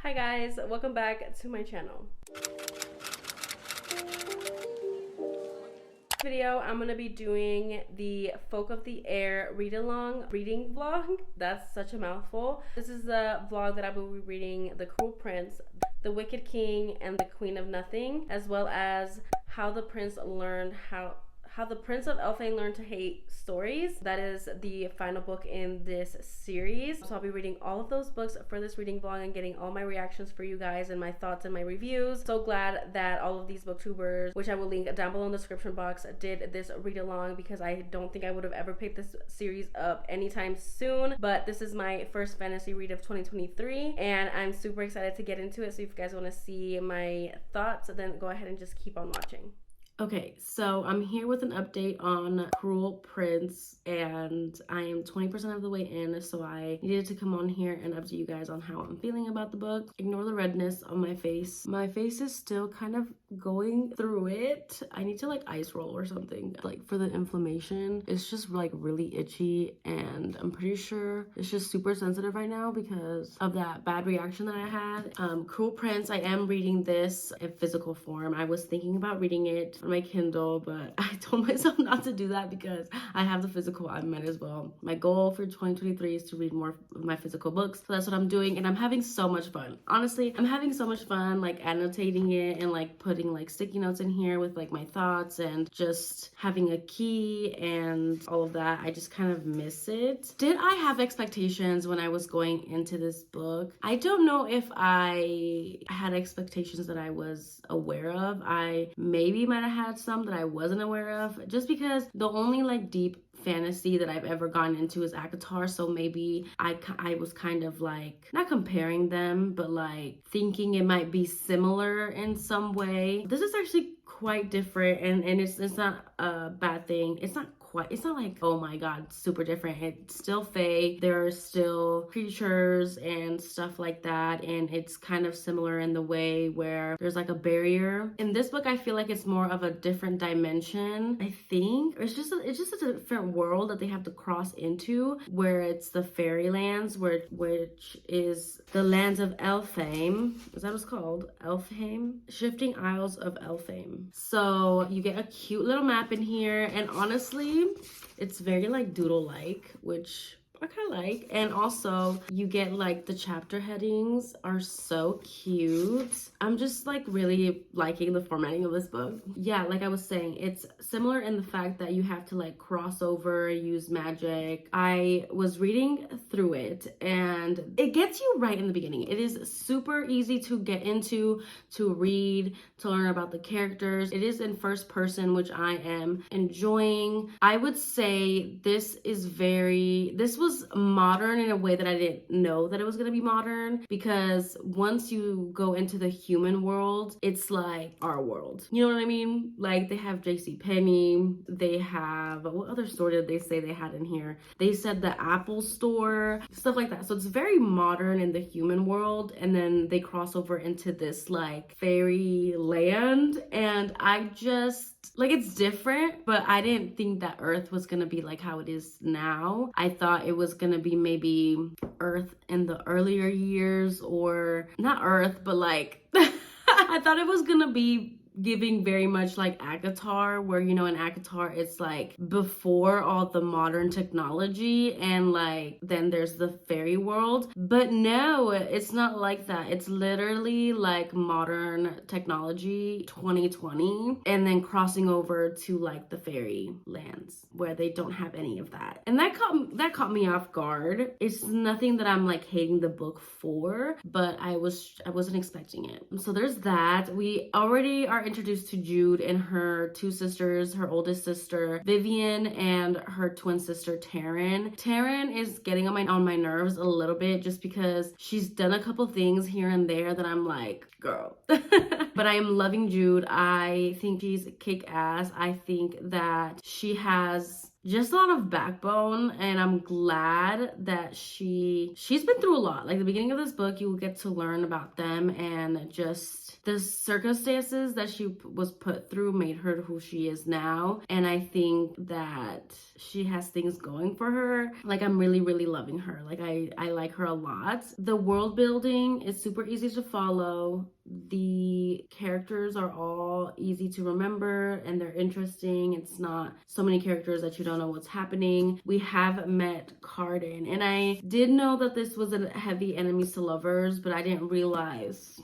Hi guys, welcome back to my channel. Video I'm gonna be doing the Folk of the Air read along reading vlog. That's such a mouthful. This is the vlog that I will be reading The Cruel Prince, The Wicked King, and The Queen of Nothing, as well as how the Prince of Elfhame learned to hate stories. That is the final book in this series. So I'll be reading all of those books for this reading vlog and getting all my reactions for you guys and my thoughts and my reviews. So glad that all of these booktubers, which I will link down below in the description box, did this read along, because I don't think I would have ever picked this series up anytime soon. But this is my first fantasy read of 2023 and I'm super excited to get into it. So if you guys want to see my thoughts, then go ahead and just keep on watching. Okay, so I'm here with an update on Cruel Prince, and I am 20% of the way in, so I needed to come on here and update you guys on how I'm feeling about the book. Ignore the redness on my face. My face is still kind of going through it. I need to like ice roll or something, like for the inflammation. It's just like really itchy, and I'm pretty sure it's just super sensitive right now because of that bad reaction that I had. Cruel Prince, I am reading this in physical form. I was thinking about reading it my Kindle, but I told myself not to do that because I have the physical. I might as well. My goal for 2023 is to read more of my physical books, so that's what I'm doing, and I'm having so much fun. Honestly, I'm having so much fun like annotating it and like putting like sticky notes in here with like my thoughts and just having a key and all of that. I just kind of miss it. Did I have expectations when I was going into this book? I don't know if I had expectations that I was aware of. I maybe might have had some that I wasn't aware of, just because the only like deep fantasy that I've ever gone into is ACOTAR, so maybe I was kind of like not comparing them, but like thinking it might be similar in some way. This is actually quite different, and it's not a bad thing. It's not like, oh my god, super different. It's still fae, there are still creatures and stuff like that, and it's kind of similar in the way where there's like a barrier. In this book, I feel like it's more of a different dimension, I think. It's just a different world that they have to cross into, where it's the fairylands, which is the lands of Elfhame. Is that what it's called? Elfhame? Shifting Isles of Elfhame. So you get a cute little map in here, and honestly, it's very like doodle-like, which I kind of like. And also you get like the chapter headings are so cute. I'm just like really liking the formatting of this book. Yeah, like I was saying, it's similar in the fact that you have to like cross over, use magic. I was reading through it and it gets you right in the beginning. It is super easy to get into, to read, to learn about the characters. It is in first person, which I am enjoying. I would say this was modern in a way that I didn't know that it was going to be modern, because once you go into the human world, it's like our world. You know what I mean? Like they have JCPenney, they have, what other store did they say they had in here? They said the Apple store, stuff like that. So it's very modern in the human world, and then they cross over into this like fairy land, and I just like, it's different, but I didn't think that Earth was gonna be like how it is now. I thought it was gonna be maybe Earth in the earlier years, or not Earth, but like I thought it was gonna be giving very much like ACOTAR, where, you know, in ACOTAR it's like before all the modern technology, and like then there's the fairy world. But no, it's not like that. It's literally like modern technology 2020, and then crossing over to like the fairy lands where they don't have any of that. And that caught me off guard. It's nothing that I'm like hating the book for, but I wasn't expecting it. So there's that. We already are introduced to Jude and her two sisters, her oldest sister Vivian and her twin sister Taryn. Taryn is getting on my nerves a little bit, just because she's done a couple things here and there that I'm like, girl. But I am loving Jude. I think she's kick ass. I think that she has just a lot of backbone, and I'm glad that she's been through a lot. Like the beginning of this book, you will get to learn about them, and just the circumstances that she was put through made her who she is now. And I think that she has things going for her. Like I'm really, really loving her. Like I like her a lot. The world building is super easy to follow. The characters are all easy to remember and they're interesting. It's not so many characters that you don't know what's happening. We have met Carden, and I did know that this was a heavy enemies to lovers, but I didn't realize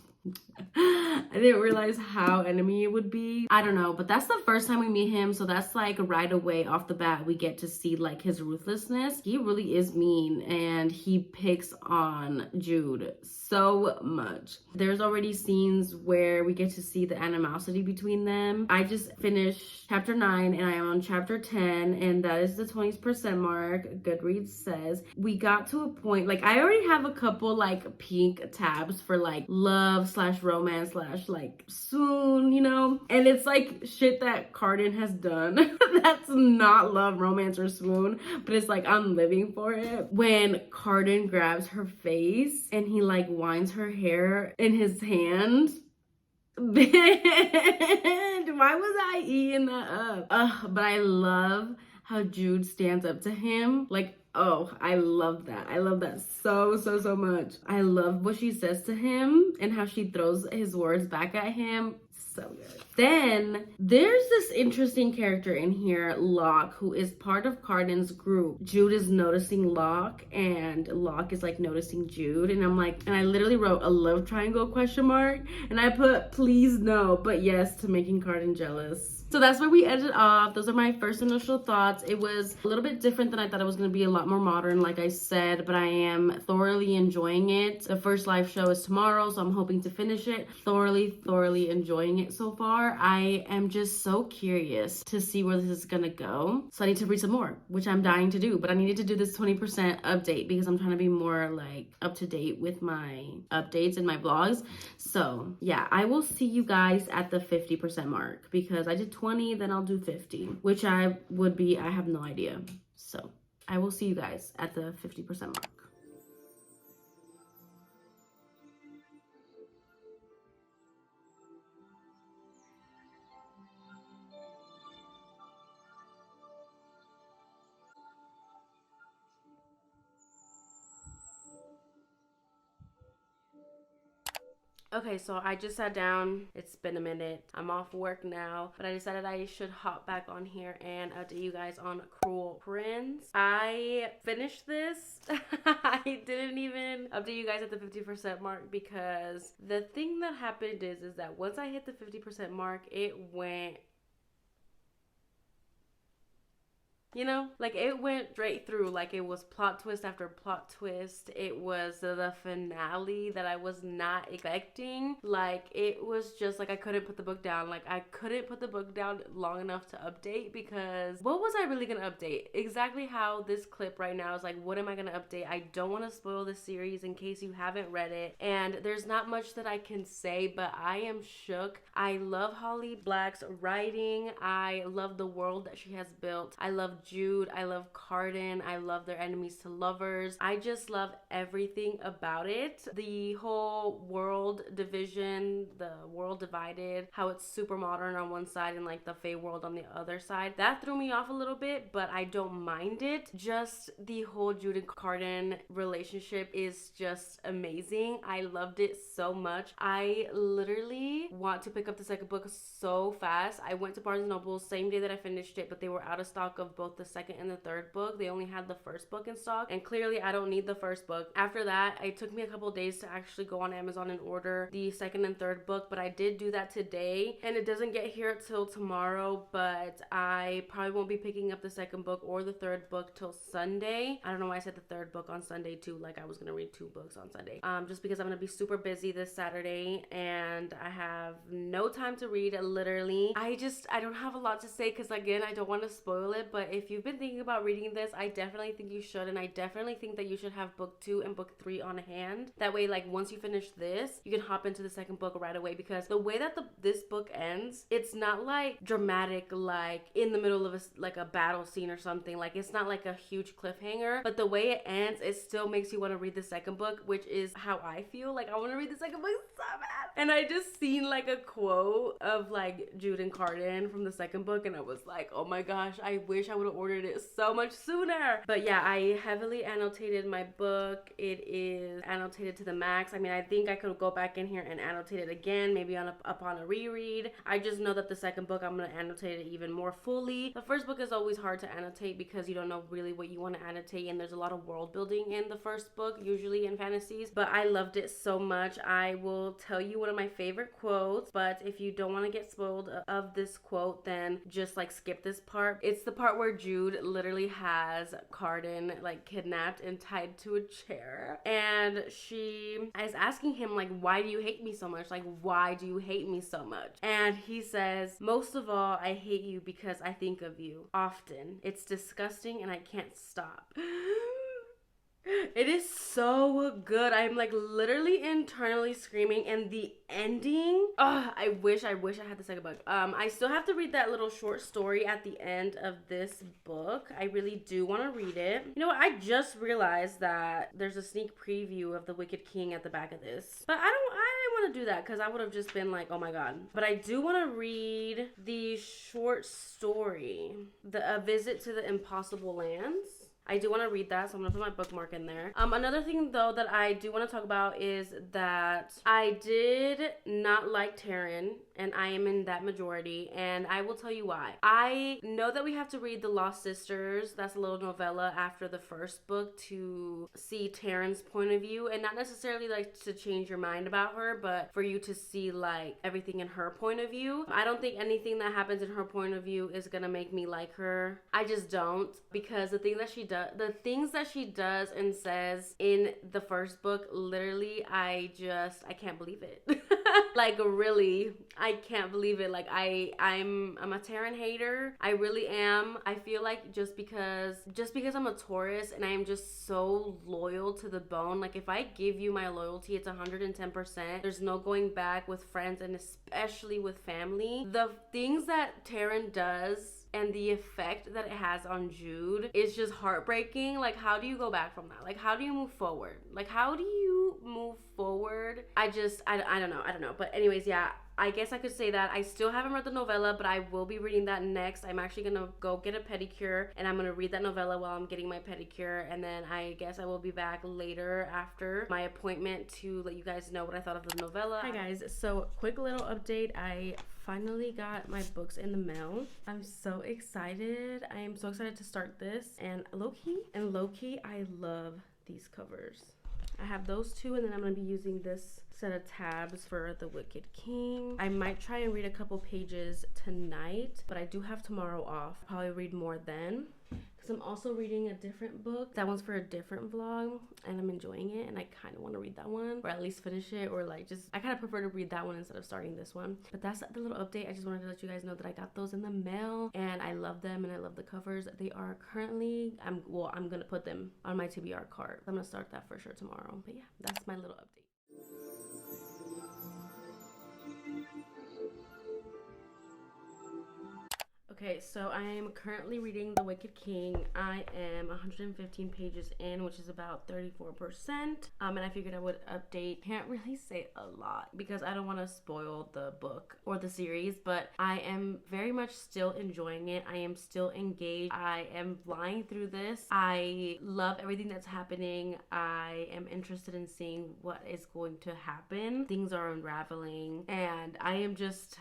how enemy it would be. I don't know, but that's the first time we meet him, so that's like right away off the bat we get to see like his ruthlessness. He really is mean, and he picks on Jude so much. There's already scenes where we get to see the animosity between them. I just finished chapter 9 and I am on chapter 10, and that is the 20% mark. Goodreads says we got to a point, like I already have a couple like pink tabs for like love / romance / like swoon, you know, and it's like shit that Carden has done that's not love, romance, or swoon, but it's like I'm living for it. When Carden grabs her face and he like winds her hair in his hand. Bitch, why was I eating that up? But I love how Jude stands up to him. Like, oh, I love that. I love that so much. I love what she says to him and how she throws his words back at him. So good. Then there's this interesting character in here, Locke, who is part of Carden's group. Jude is noticing Locke, and Locke is like noticing Jude, and I'm like, and I literally wrote a love triangle question mark, and I put please no but yes to making Carden jealous. So that's where we ended off. Those are my first initial thoughts. It was a little bit different than I thought it was going to be, a lot more modern, like I said, but I am thoroughly enjoying it. The first live show is tomorrow, so I'm hoping to finish it. Thoroughly enjoying it so far. I am just so curious to see where this is going to go. So I need to read some more, which I'm dying to do, but I needed to do this 20% update because I'm trying to be more like up to date with my updates and my vlogs. So yeah, I will see you guys at the 50% mark because I did 20, then I'll do 50, which I have no idea. So I will see you guys at the 50% mark. Okay, so I just sat down. It's been a minute. I'm off work now, but I decided I should hop back on here and update you guys on Cruel Prince. I finished this. I didn't even update you guys at the 50% mark because the thing that happened is that once I hit the 50% mark, it went, you know, like it went straight through. Like it was plot twist after plot twist. It was the finale that I was not expecting. Like it was just like I couldn't put the book down. Like I couldn't put the book down long enough to update because what was I really gonna update? Exactly how this clip right now is like, what am I gonna update? I don't want to spoil the series in case you haven't read it, and there's not much that I can say, but I am shook. I love Holly Black's writing. I love the world that she has built. I love Jude, I love Carden, I love their enemies to lovers. I just love everything about it. The whole world division, the world divided, how it's super modern on one side and like the Fae world on the other side. That threw me off a little bit, but I don't mind it. Just the whole Jude and Carden relationship is just amazing. I loved it so much. I literally want to pick up the second book so fast. I went to Barnes & Noble same day that I finished it, but they were out of stock of both the second and the third book. They only had the first book in stock, and clearly I don't need the first book. After that, it took me a couple days to actually go on Amazon and order the second and third book, but I did do that today, and it doesn't get here till tomorrow, but I probably won't be picking up the second book or the third book till Sunday. I don't know why I said the third book on Sunday too, like I was gonna read 2 books on Sunday, just because I'm gonna be super busy this Saturday and I have no time to read. Literally, I don't have a lot to say because again, I don't want to spoil it, but if if you've been thinking about reading this, I definitely think you should, and I definitely think that you should have book 2 and book 3 on hand. That way, like, once you finish this, you can hop into the second book right away, because the way that this book ends, it's not like dramatic, like in the middle of a battle scene or something. Like, it's not like a huge cliffhanger, but the way it ends, it still makes you want to read the second book, which is how I feel. Like, I want to read the second book so bad. And I just seen like a quote of like Jude and Carden from the second book, and I was like, oh my gosh, I wish I would have ordered it so much sooner. But yeah, I heavily annotated my book. It is annotated to the max. I mean, I think I could go back in here and annotate it again, maybe upon a reread. I just know that the second book, I'm going to annotate it even more fully. The first book is always hard to annotate because you don't know really what you want to annotate, and there's a lot of world building in the first book, usually in fantasies. But I loved it so much. I will tell you one of my favorite quotes, but if you don't want to get spoiled of this quote, then just like skip this part. It's the part where Jude literally has Carden like kidnapped and tied to a chair, and she is asking him like, why do you hate me so much? Like, why do you hate me so much? And he says, most of all, I hate you because I think of you often. It's disgusting and I can't stop. It is so good. I'm like literally internally screaming, and the ending, I wish I had the second book. I still have to read that little short story at the end of this book. I really do want to read it. You know what? I just realized that there's a sneak preview of The Wicked King at the back of this, but I didn't want to do that because I would have just been like, oh my god. But I do want to read the short story, A Visit to the Impossible Lands. I do want to read that, so I'm going to put my bookmark in there. Another thing, though, that I do want to talk about is that I did not like Taryn, and I am in that majority, and I will tell you why. I know that we have to read The Lost Sisters, that's a little novella after the first book, to see Taryn's point of view, and not necessarily like to change your mind about her, but for you to see like everything in her point of view. I don't think anything that happens in her point of view is gonna make me like her. I just don't, because the things that she does and says in the first book, literally, I can't believe it. Like, really, I can't believe it. Like, I'm a Taryn hater. I really am. I feel like just because I'm a Taurus and I am just so loyal to the bone, like if I give you my loyalty, it's 110%. There's no going back with friends, and especially with family. The things that Taryn does and the effect that it has on Jude is just heartbreaking. Like, how do you go back from that? Like, how do you move forward? Like, how do you move forward? I don't know. But anyways, yeah, I guess I could say that. I still haven't read the novella, but I will be reading that next. I'm actually gonna go get a pedicure, and I'm gonna read that novella while I'm getting my pedicure, and then I guess I will be back later after my appointment to let you guys know what I thought of the novella. Hi guys, so quick little update. I finally got my books in the mail. I'm so excited. I am so excited to start this, and low-key, I love these covers. I have those two, and then I'm going to be using this set of tabs for The Wicked King. I might try and read a couple pages tonight, but I do have tomorrow off. I'll probably read more then, because I'm also reading a different book. That one's for a different vlog, and I'm enjoying it, and I kind of want to read that one, or at least finish it, or like just, I kind of prefer to read that one instead of starting this one. But that's the little update. I just wanted to let you guys know that I got those in the mail, and I love them, and I love the covers. They are currently, I'm gonna put them on my TBR cart. I'm gonna start that for sure tomorrow. But yeah, that's my little update. Okay, so I am currently reading The Wicked King. I am 115 pages in, which is about 34%. And I figured I would update. Can't really say a lot because I don't want to spoil the book or the series, but I am very much still enjoying it. I am still engaged. I am flying through this. I love everything that's happening. I am interested in seeing what is going to happen. Things are unraveling, and I just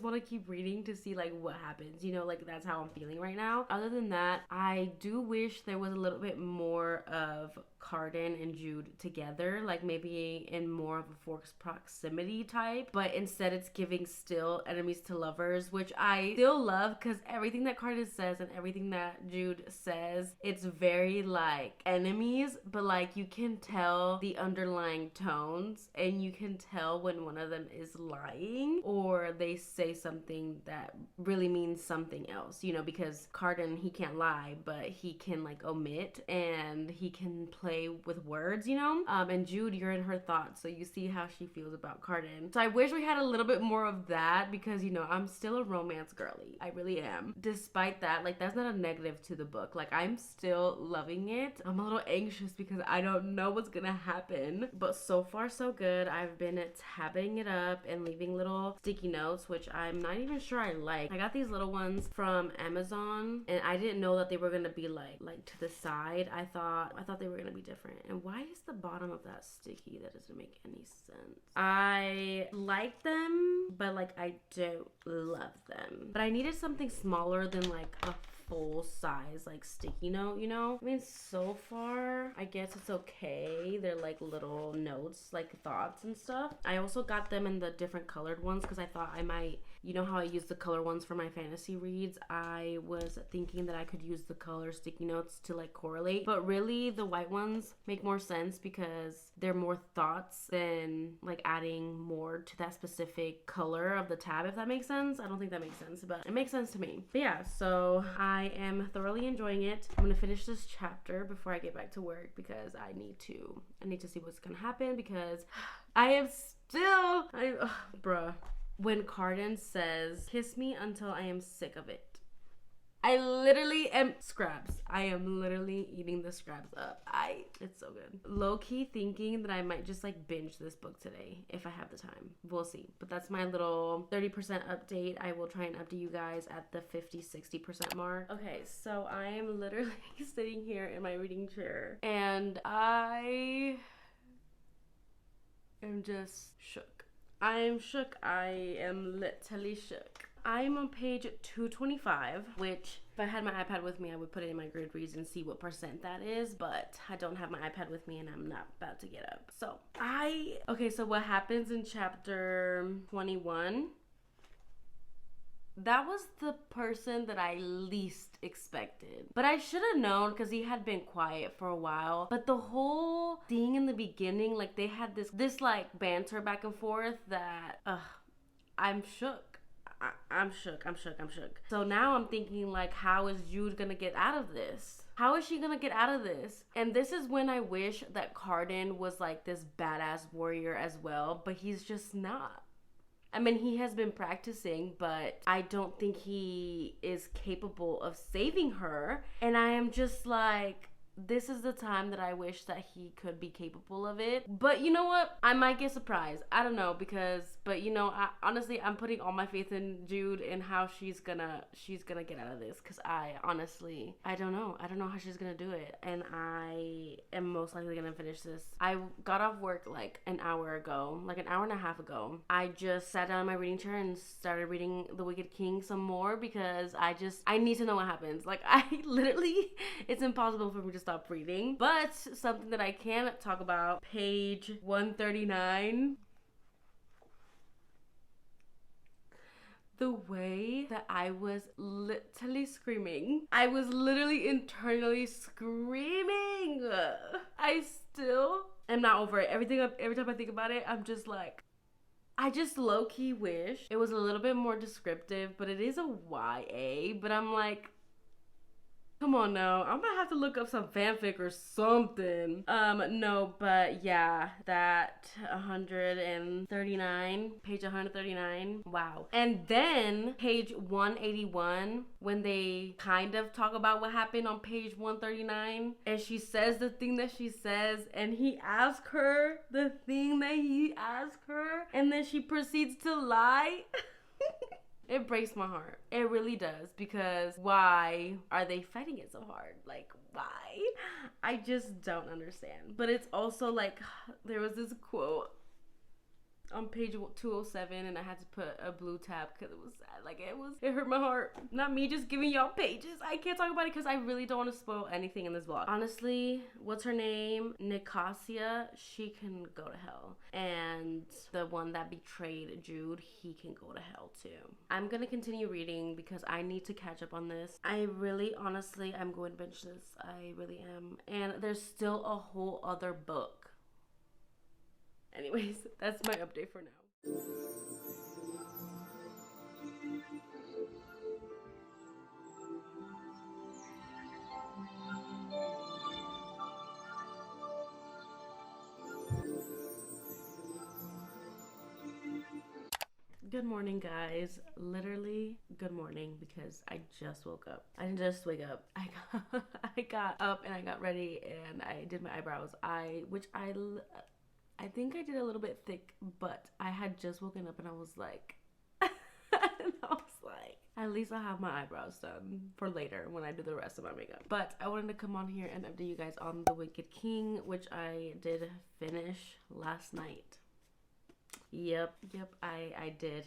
want to keep reading to see like what happens, you know, like that's how I'm feeling right now. Other than that, I do wish there was a little bit more of Cardan and Jude together, like maybe in more of a forced proximity type, but instead it's giving still enemies to lovers, which I still love because everything that Cardan says and everything that Jude says, it's very like enemies, but like you can tell the underlying tones and you can tell when one of them is lying or they say something that really means something else, you know, because Cardan, he can't lie, but he can like omit and he can play with words, you know. And Jude, you're in her thoughts, so you see how she feels about Cardan. So I wish we had a little bit more of that because, you know, I'm still a romance girly. I really am. Despite that, like, that's not a negative to the book. Like, I'm still loving it. I'm a little anxious because I don't know what's gonna happen, but so far so good. I've been tabbing it up and leaving little sticky notes, which I'm not even sure I like. I got these little ones from Amazon and I didn't know that they were gonna be like to the side. I thought they were gonna be different. And why is the bottom of that sticky? That doesn't make any sense. I like them, but like I don't love them. But I needed something smaller than like a full size like sticky note, you know. I mean, so far I guess it's okay. They're like little notes, like thoughts and stuff. I also got them in the different colored ones because I thought I might, you know how I use the color ones for my fantasy reads. I was thinking that I could use the color sticky notes to like correlate, but really the white ones make more sense because they're more thoughts than like adding more to that specific color of the tab, if that makes sense. I don't think that makes sense, but it makes sense to me. But yeah, so I am thoroughly enjoying it. I'm gonna finish this chapter before I get back to work because I need to see what's gonna happen because I am still, bruh. When Cardan says, "Kiss me until I am sick of it," I literally am scraps. I am literally eating the scraps up. It's so good. Low-key thinking that I might just like binge this book today if I have the time. We'll see. But that's my little 30% update. I will try and update you guys at the 50-60% mark. Okay, so I am literally sitting here in my reading chair and I am just shook. I am shook. I am literally shook. I'm on page 225, which if I had my iPad with me, I would put it in my Goodreads and see what percent that is, but I don't have my iPad with me and I'm not about to get up. So so what happens in chapter 21? That was the person that I least expected. But I should have known because he had been quiet for a while. But the whole thing in the beginning, like they had this like banter back and forth that, I'm shook. I'm shook. So now I'm thinking like, how is Jude gonna get out of this? How is she gonna get out of this? And this is when I wish that Cardan was like this badass warrior as well, but he's just not. I mean, he has been practicing, but I don't think he is capable of saving her. And I am just like, this is the time that I wish that he could be capable of it. But you know what? I might get surprised. I don't know but you know, honestly, I'm putting all my faith in Jude and how she's gonna get out of this. Cause I don't know. I don't know how she's gonna do it. And I am most likely gonna finish this. I got off work like an hour ago, like an hour and a half ago. I just sat down in my reading chair and started reading The Wicked King some more because I need to know what happens. Like it's impossible for me to stop reading. But something that I can talk about, page 139. The way that I was literally screaming. I was literally internally screaming. I still am not over it. Every time I think about it, I'm just like, I just low-key wish it was a little bit more descriptive, but it is a YA, but I'm like, come on now, I'm gonna have to look up some fanfic or something. No, but yeah, that page 139, wow. And then page 181, when they kind of talk about what happened on page 139, and she says the thing that she says, and he asks her the thing that he asks her, and then she proceeds to lie. It breaks my heart. It really does, because why are they fighting it so hard? Like, why? I just don't understand. But it's also like, there was this quote on page 207, and I had to put a blue tab because it was sad. Like, it hurt my heart. Not me just giving y'all pages. I can't talk about it because I really don't want to spoil anything in this vlog. Honestly, what's her name? Nicasia, she can go to hell. And the one that betrayed Jude, he can go to hell too. I'm gonna continue reading because I need to catch up on this. I really, honestly, I'm going to binge this. I really am. And there's still a whole other book. Anyways, that's my update for now. Good morning, guys. Literally, good morning because I just woke up. I didn't just wake up. I got up and I got ready and I did my eyebrows. I think I did a little bit thick, but I had just woken up and I was like, at least I'll have my eyebrows done for later when I do the rest of my makeup. But I wanted to come on here and update you guys on The Wicked King, which I did finish last night. Yep, I did.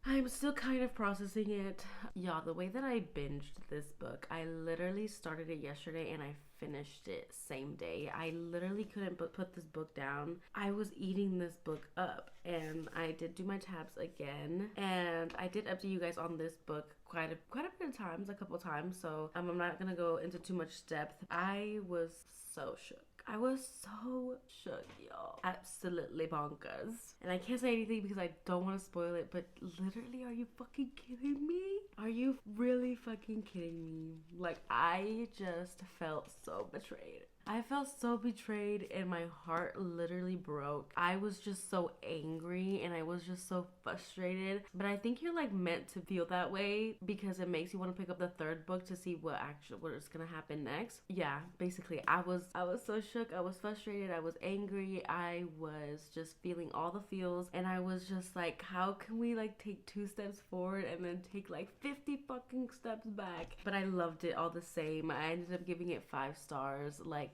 I'm still kind of processing it. Y'all, the way that I binged this book, I literally started it yesterday and I finished it same day. I literally couldn't put this book down. I was eating this book up, and I did do my tabs again, and I did update you guys on this book quite a bit of times, a couple times, so I'm not gonna go into too much depth. I was so shook. I was so shook, y'all. Absolutely bonkers. And I can't say anything because I don't want to spoil it, but literally, are you fucking kidding me? Are you really fucking kidding me? Like, I just felt so betrayed. I felt so betrayed and my heart literally broke. I was just so angry and I was just so frustrated. But I think you're like meant to feel that way because it makes you want to pick up the third book to see what is gonna happen next. Yeah, basically I was so shook. I was frustrated. I was angry. I was just feeling all the feels and I was just like, how can we like take 2 steps forward and then take like 50 fucking steps back? But I loved it all the same. I ended up giving it 5 stars. Like,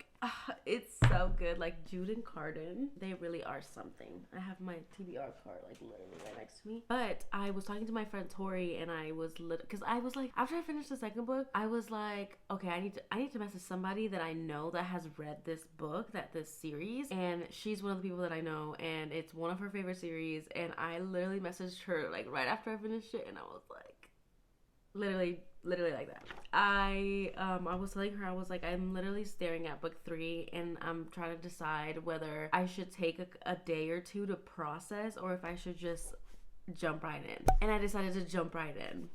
it's so good. Like, Jude and Carden, they really are something. I have my TBR card like literally right next to me. But I was talking to my friend Tori and I was because I was like, after I finished the second book, I was like, okay, I need to message somebody that I know that has read this book, this series, and she's one of the people that I know and it's one of her favorite series. And I literally messaged her like right after I finished it and I was like, literally like that. I was telling her, I was like, I'm literally staring at book 3 and I'm trying to decide whether I should take a day or 2 to process or if I should just jump right in. And I decided to jump right in.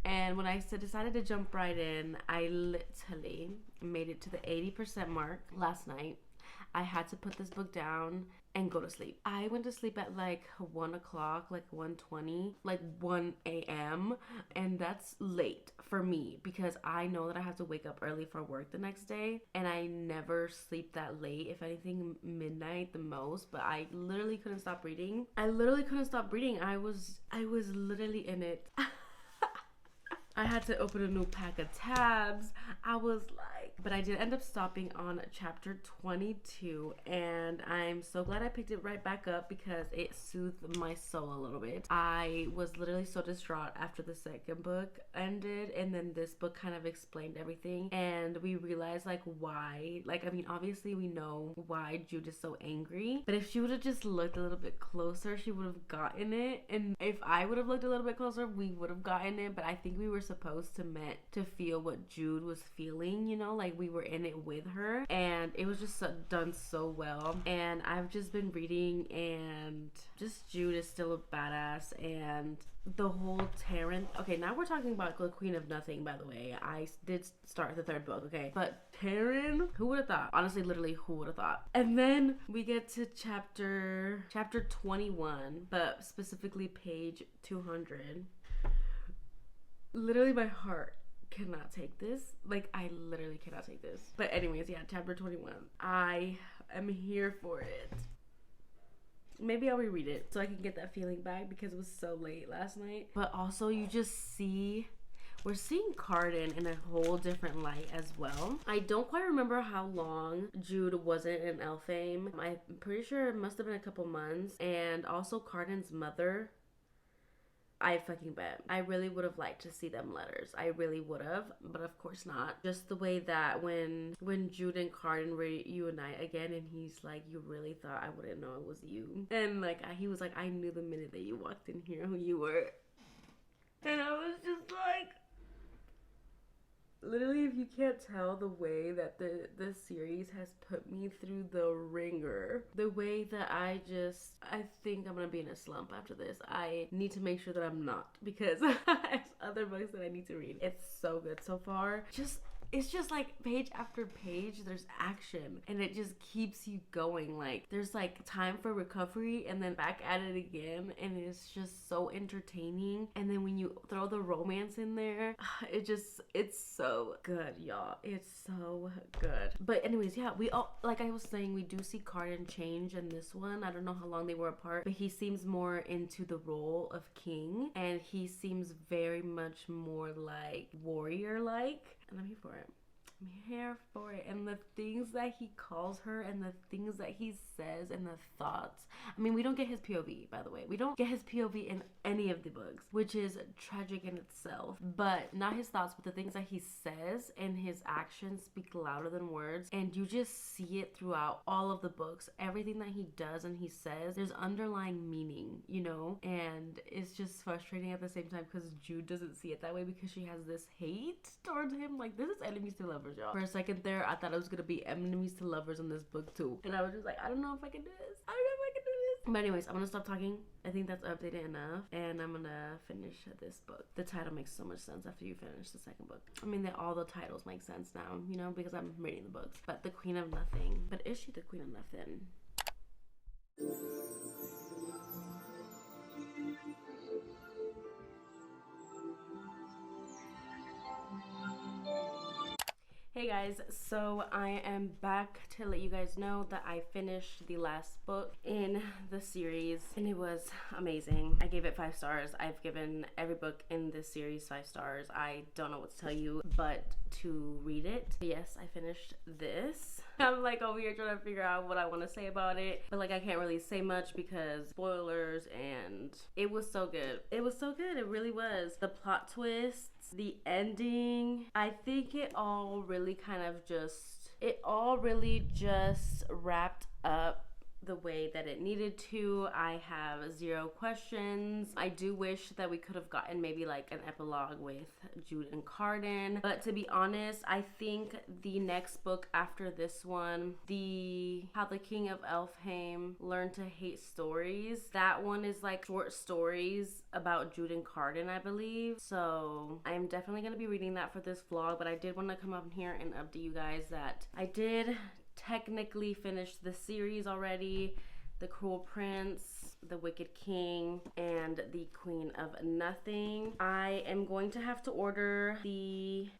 And when I decided to jump right in, I literally made it to the 80% mark last night. I had to put this book down and go to sleep. I went to sleep at like 1 o'clock, like 1:20, like 1 a.m. And that's late for me because I know that I have to wake up early for work the next day. And I never sleep that late. If anything, midnight the most. But I literally couldn't stop reading. I was literally in it. I had to open a new pack of tabs. I was like, but I did end up stopping on chapter 22 and I'm so glad I picked it right back up because it soothed my soul a little bit. I was literally so distraught after the second book ended and then this book kind of explained everything and we realized like why, like, I mean, obviously we know why Jude is so angry, but if she would have just looked a little bit closer, she would have gotten it. And if I would have looked a little bit closer, we would have gotten it. But I think we were supposed to meant to feel what Jude was feeling, you know, like we were in it with her, and it was just done so well. And I've just been reading and just Jude is still a badass, and the whole Taryn, okay, now we're talking about the Queen of Nothing, by the way. I did start the third book, okay, but Taryn, who would have thought? Honestly, literally, who would have thought? And then we get to chapter 21, but specifically page 200. Literally, my heart cannot take this. Like, I literally cannot take this. But anyways, yeah, chapter 21. I am here for it. Maybe I'll reread it so I can get that feeling back because it was so late last night. But also, you just see we're seeing Cardan in a whole different light as well. I don't quite remember how long Jude wasn't in Elfhame. I'm pretty sure it must have been a couple months. And also Cardan's mother, I fucking bet. I really would have liked to see them letters. I really would have, but of course not. Just the way that when Jude and Cardan reunite again, and he's like, "You really thought I wouldn't know it was you?" And like he was like, "I knew the minute that you walked in here who you were," and I was just like. Literally, if you can't tell the way that the series has put me through the ringer, the way that I think I'm gonna be in a slump after this. I need to make sure that I'm not, because I have other books that I need to read. It's so good so far. It's just like page after page, there's action, and it just keeps you going. Like there's like time for recovery and then back at it again, and it's just so entertaining. And then when you throw the romance in there, it's so good, y'all. It's so good. But anyways, yeah, we all, like I was saying, we do see Cardan change in this one. I don't know how long they were apart, but he seems more into the role of king, and he seems very much more like warrior-like. And I'm here for it. I'm here for it. And the things that he calls her and the things that he says and the thoughts. I mean, we don't get his POV, by the way. We don't get his POV in any of the books, which is tragic in itself. But not his thoughts, but the things that he says and his actions speak louder than words. And you just see it throughout all of the books. Everything that he does and he says, there's underlying meaning, you know? And it's just frustrating at the same time because Jude doesn't see it that way, because she has this hate towards him. Like, this is enemies to lovers, y'all. For a second there, I thought it was gonna be enemies to lovers in this book too. And I was just like, I don't know if I can do this. I don't know if I can do this. But anyways, I'm gonna stop talking. I think that's updated enough. And I'm gonna finish this book. The title makes so much sense after you finish the second book. I mean, all the titles make sense now, you know, because I'm reading the books. But the Queen of Nothing. But is she the Queen of Nothing? Hey guys, so I am back to let you guys know that I finished the last book in the series, and it was amazing. I gave it 5 stars. I've given every book in this series 5 stars. I don't know what to tell you but to read it. Yes, I finished this. I'm like over here trying to figure out what I want to say about it, but like I can't really say much because spoilers, and it was so good. It was so good. It really was. The plot twists, the ending, I think it all really just wrapped up the way that it needed to. I have 0 questions. I do wish that we could have gotten maybe like an epilogue with Jude and Cardan, but to be honest, I think the next book after this one, How the King of Elfhame Learned to Hate Stories, that one is like short stories about Jude and Cardan, I believe. So I'm definitely going to be reading that for this vlog, but I did want to come up here and update you guys that I did technically finished the series already. The Cruel Prince, The Wicked King, and The Queen of Nothing. I am going to have to order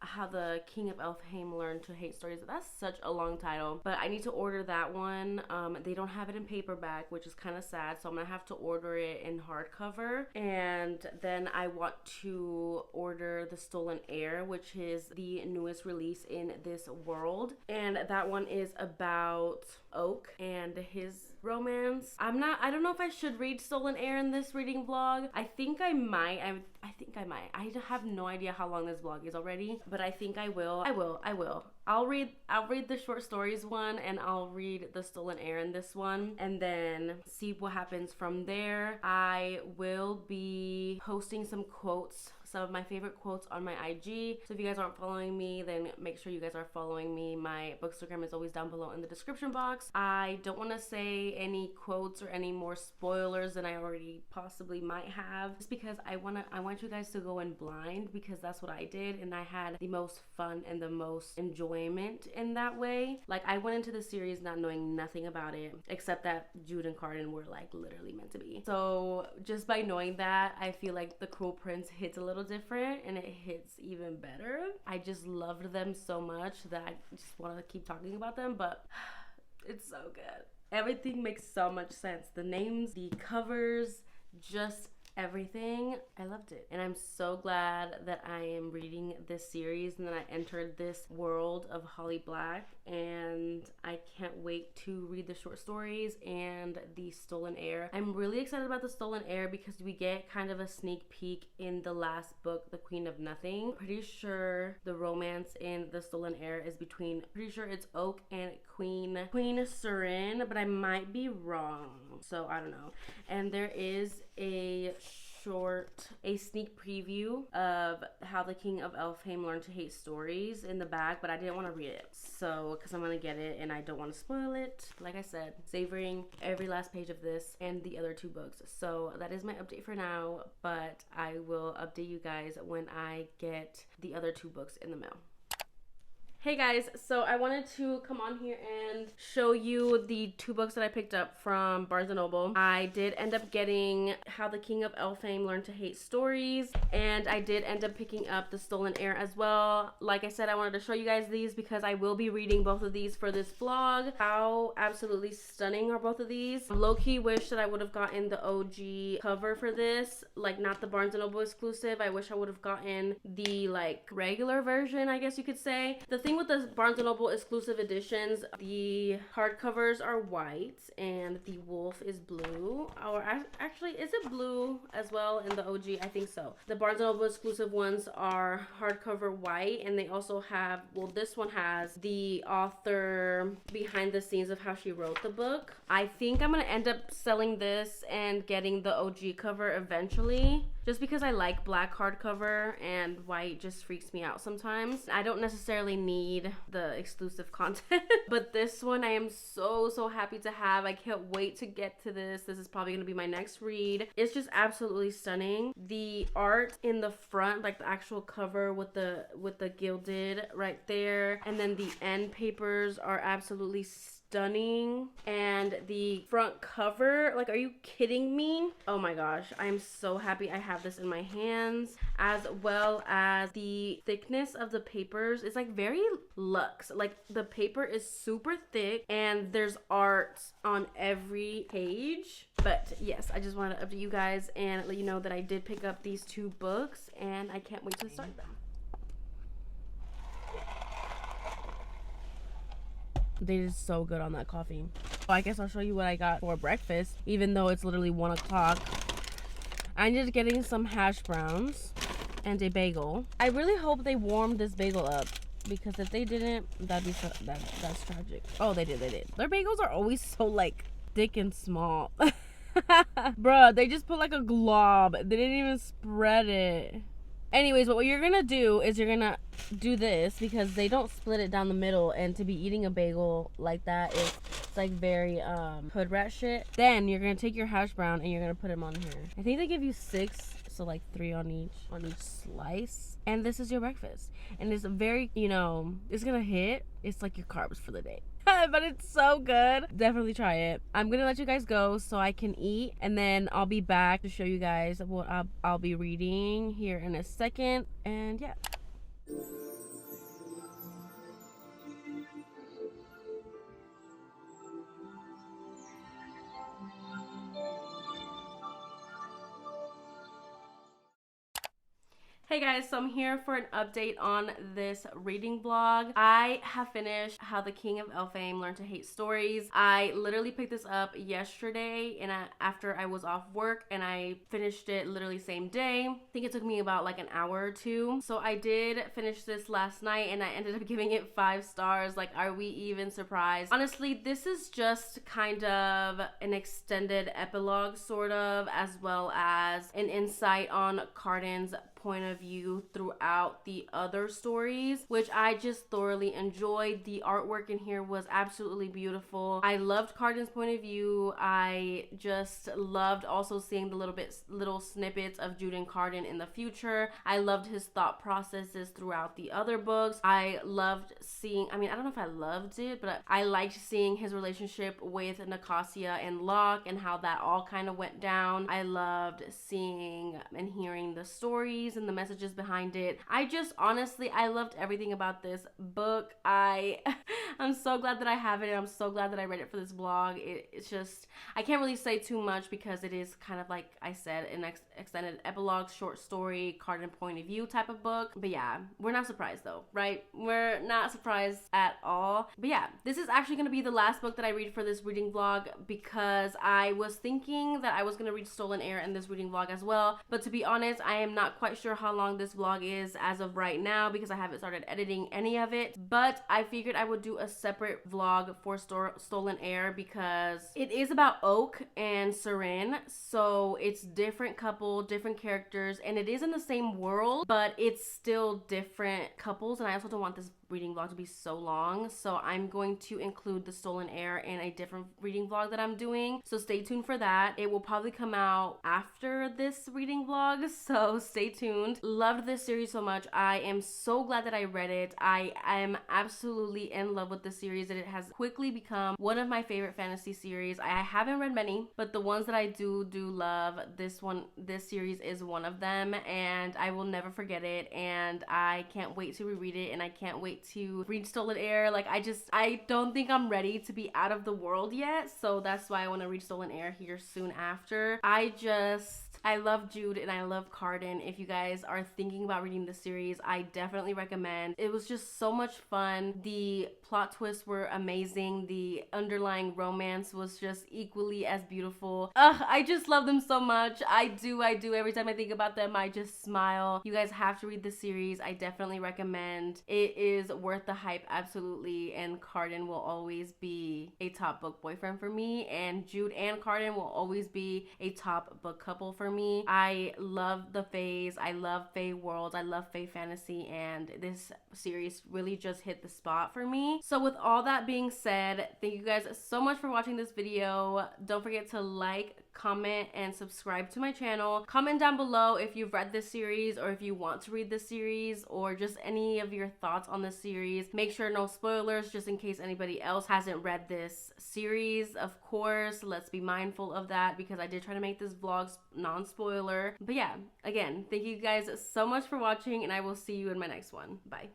How the King of Elfhame Learned to Hate Stories. That's such a long title, but I need to order that one. They don't have it in paperback, which is kind of sad, so I'm gonna have to order it in hardcover. And then I want to order The Stolen Heir, which is the newest release in this world, and that one is about Oak and his romance. I don't know if I should read Stolen Heir in this reading vlog. I think I might. I think I might. I have no idea how long this vlog is already, but I think I will. I will. I'll read the short stories one, and I'll read the Stolen Heir in this one, and then see what happens from there. I will be posting some quotes, some of my favorite quotes on my IG. So if you guys aren't following me, then make sure you guys are following me. My bookstagram is always down below in the description box. I don't want to say any quotes or any more spoilers than I already possibly might have, just because I want you guys to go in blind, because that's what I did, and I had the most fun and the most enjoyment in that way. Like, I went into the series not knowing nothing about it except that Jude and Cardan were like literally meant to be. So just by knowing that, I feel like The Cruel Prince hits a little different, and it hits even better. I just loved them so much that I just want to keep talking about them, but it's so good. Everything makes so much sense. The names, the covers, just everything. I loved it. And I'm so glad that I am reading this series and that I entered this world of Holly Black. And I can't wait to read the short stories and the Stolen Heir. I'm really excited about the Stolen Heir because we get kind of a sneak peek in the last book, The Queen of Nothing. Pretty sure the romance in the Stolen Heir is between, pretty sure it's Oak and Queen Surin, but I might be wrong, so I don't know. And there is a sneak preview of How the King of Elfhame Learned to Hate Stories in the back, but I didn't want to read it, so because I'm gonna get it and I don't want to spoil it. Like I said, savoring every last page of this and the other 2 books. So that is my update for now, but I will update you guys when I get the other 2 books in the mail. Hey guys, so I wanted to come on here and show you the 2 books that I picked up from Barnes & Noble. I did end up getting How the King of Elfhame Learned to Hate Stories, and I did end up picking up The Stolen Heir as well. Like I said, I wanted to show you guys these because I will be reading both of these for this vlog. How absolutely stunning are both of these. Low-key wish that I would have gotten the OG cover for this, like not the Barnes & Noble exclusive. I wish I would have gotten the like regular version, I guess you could say. The thing with the Barnes & Noble exclusive editions, the hardcovers are white and the wolf is blue. Or actually, is it blue as well in the OG? I think so. The Barnes & Noble exclusive ones are hardcover white, and they also have, well, this one has the author behind the scenes of how she wrote the book. I think I'm gonna end up selling this and getting the OG cover eventually, just because I like black hardcover and white just freaks me out sometimes. I don't necessarily need the exclusive content, but this one I am so happy to have. I can't wait to get to this. This is probably gonna be my next read. It's just absolutely stunning. The art in the front, like the actual cover with the gilded right there, and then the end papers are absolutely stunning. And the front cover, like, are you kidding me? Oh my gosh, I am so happy I have this in my hands, as well as the thickness of the papers. It's like very luxe. Like, the paper is super thick and there's art on every page. But yes, I just wanted to update you guys and let you know that I did pick up these 2 books and I can't wait to start them. They did so good on that coffee. So I guess I'll show you what I got for breakfast, even though it's literally 1 o'clock. I ended up getting some hash browns and a bagel. I really hope they warmed this bagel up, because if they didn't, that'd be so, that's tragic. Oh, they did. Their bagels are always so like thick and small. Bruh, they just put like a glob. They didn't even spread it. Anyways, what you're gonna do is you're gonna do this, because they don't split it down the middle, and to be eating a bagel like that is, it's like very hood rat shit. Then you're gonna take your hash brown and you're gonna put them on here. I think they give you 6, so like 3 on each slice, and this is your breakfast. And it's very, you know, it's gonna hit. It's like your carbs for the day. But it's so good. Definitely try it. I'm gonna let you guys go so I can eat, and then I'll be back to show you guys what I'll be reading here in a second. And yeah. Hey guys, so I'm here for an update on this reading vlog. I have finished How the King of Elfhame Learned to Hate Stories. I literally picked this up yesterday and after I was off work, and I finished it literally same day. I think it took me about like an hour or 2. So I did finish this last night and I ended up giving it 5 stars. Like, are we even surprised? Honestly, this is just kind of an extended epilogue, sort of, as well as an insight on Cardan's point of view throughout the other stories, which I just thoroughly enjoyed. The artwork in here was absolutely beautiful. I loved Cardan's point of view. I just loved also seeing the little snippets of Jude and Cardan in the future. I loved his thought processes throughout the other books. I loved seeing, I mean, I don't know if I loved it, but I liked seeing his relationship with Nicasia and Locke and how that all kind of went down. I loved seeing and hearing the stories and the messages behind it. I just honestly, I loved everything about this book. I I'm so glad that I have it, and I'm so glad that I read it for this vlog. It's just, I can't really say too much because it is kind of like I said, an extended epilogue, short story, card and point of view type of book. But yeah, we're not surprised though, right? We're not surprised at all. But yeah, this is actually going to be the last book that I read for this reading vlog because I was thinking that I was going to read Stolen Heir in this reading vlog as well. But to be honest, I am not quite sure how long this vlog is as of right now because I haven't started editing any of it. But I figured I would do a separate vlog for Stolen Heir because it is about Oak and Seren, so it's different couple, different characters, and it is in the same world, but it's still different couples, and I also don't want this reading vlog to be so long, so I'm going to include the Stolen Heir in a different reading vlog that I'm doing, so stay tuned for that. It will probably come out after this reading vlog, so stay tuned. Loved this series so much. I am so glad that I read it. I am absolutely in love with the series, and it has quickly become one of my favorite fantasy series. I haven't read many, but the ones that I do love, this series is one of them, and I will never forget it, and I can't wait to reread it, and I can't wait to read Stolen Heir. Like, I don't think I'm ready to be out of the world yet, so that's why I want to read Stolen Heir here soon after. I love Jude and I love Cardan. If you guys are thinking about reading the series, I definitely recommend. It was just so much fun. The plot twists were amazing. The underlying romance was just equally as beautiful. I just love them so much. I do. Every time I think about them, I just smile. You guys have to read the series. I definitely recommend. It is worth the hype, absolutely. And Cardan will always be a top book boyfriend for me. And Jude and Cardan will always be a top book couple for me. I love the Fays. I love Fae worlds. I love Fae fantasy, and this series really just hit the spot for me. So with all that being said, thank you guys so much for watching this video. Don't forget to like, comment, and subscribe to my channel. Comment down below if you've read this series or if you want to read this series or just any of your thoughts on the series. Make sure no spoilers just in case anybody else hasn't read this series. Of course, let's be mindful of that because I did try to make this vlog non-spoiler. But yeah, again, thank you guys so much for watching, and I will see you in my next one. Bye.